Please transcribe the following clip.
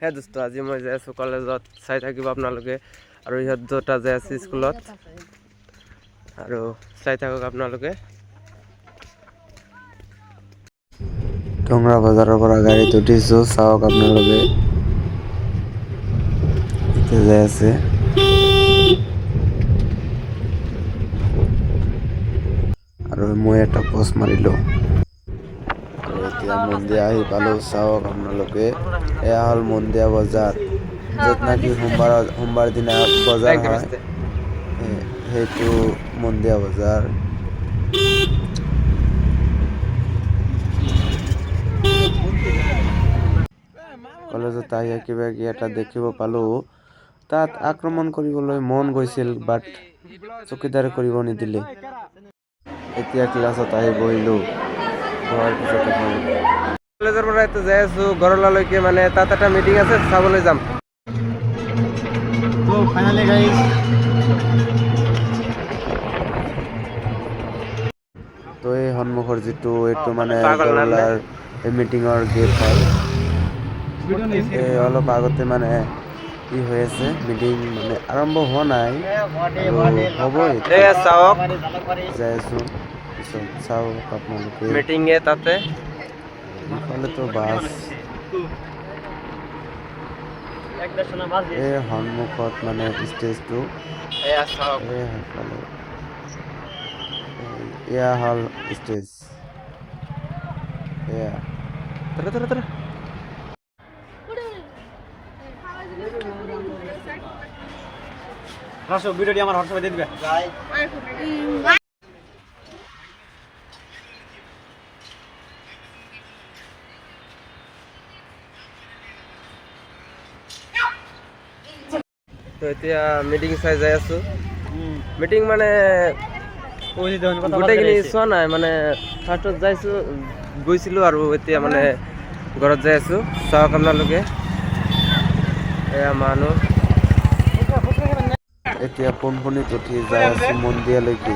হে দোস্ত আজি মই যাই আছোঁ কলেজত চাই থাকিব আপোনালোকে আৰু ইহঁত দুটা যাই আছে স্কুলত আৰু চাই থাকক আপোনালোকে টংৰা বজাৰৰ পৰা গাড়ীত উঠিছো চাওক আপোনালোকে এতিয়া যাই আছে আৰু মই এটা পোষ্ট মাৰিলো আৰু এতিয়া মন্দিয়া আহি পালো চাওক আপোনালোকে এয়া হল মন্দিয়া বজাৰ য'ত নাকি সোমবাৰ দিনা বজাৰ হয় সেইটো মন্দিয়া বজাৰ কলেজত আহি কিবা এটা দেখিব পালো তাত আক্ৰমণ কৰিবলৈ মন গৈছিল বাট চকীদাৰে কৰিব নিদিলে এতিয়া ক্লাছত আহি বহিলো বহাৰ পিছত কলেজৰ পৰা এতিয়া যাই আছো গৰলালৈকে মানে তাত এটা মিটিং আছে চাবলৈ যাম তো ফাইনালি গাইস তো এই সন্মুখৰ যিটো এইটো মানে গৰলাৰ এই মিটিঙৰ গেট হয় অলপ আগতে মানে কি হৈ আছে মিটিং মানে আৰম্ভ হোৱা নাই হ'বই চাওক যাই আছো পিছত চাওক আপোনালোকে মিটিঙে তাতে ইফালেতো বাছ এই সন্মুখত মানে ষ্টেজটো এয়া হল ষ্টেজ এয়া রাসো ভিডিওটি আমার হোয়াটসঅ্যাপে দিয়ে দিবে তো এতিয়া মিটিং চাই যাই আছো মিটিং মানে গোটেইখিনি চোৱা নাই মানে ফাৰ্ষ্টত গৈছিলোঁ আৰু এতিয়া মানে ঘৰত যাই আছো চাওক আপোনালোকে এয়া মানুহ এতিয়া পোনপনিত উঠি যাই আছো মন্দিৰলৈকে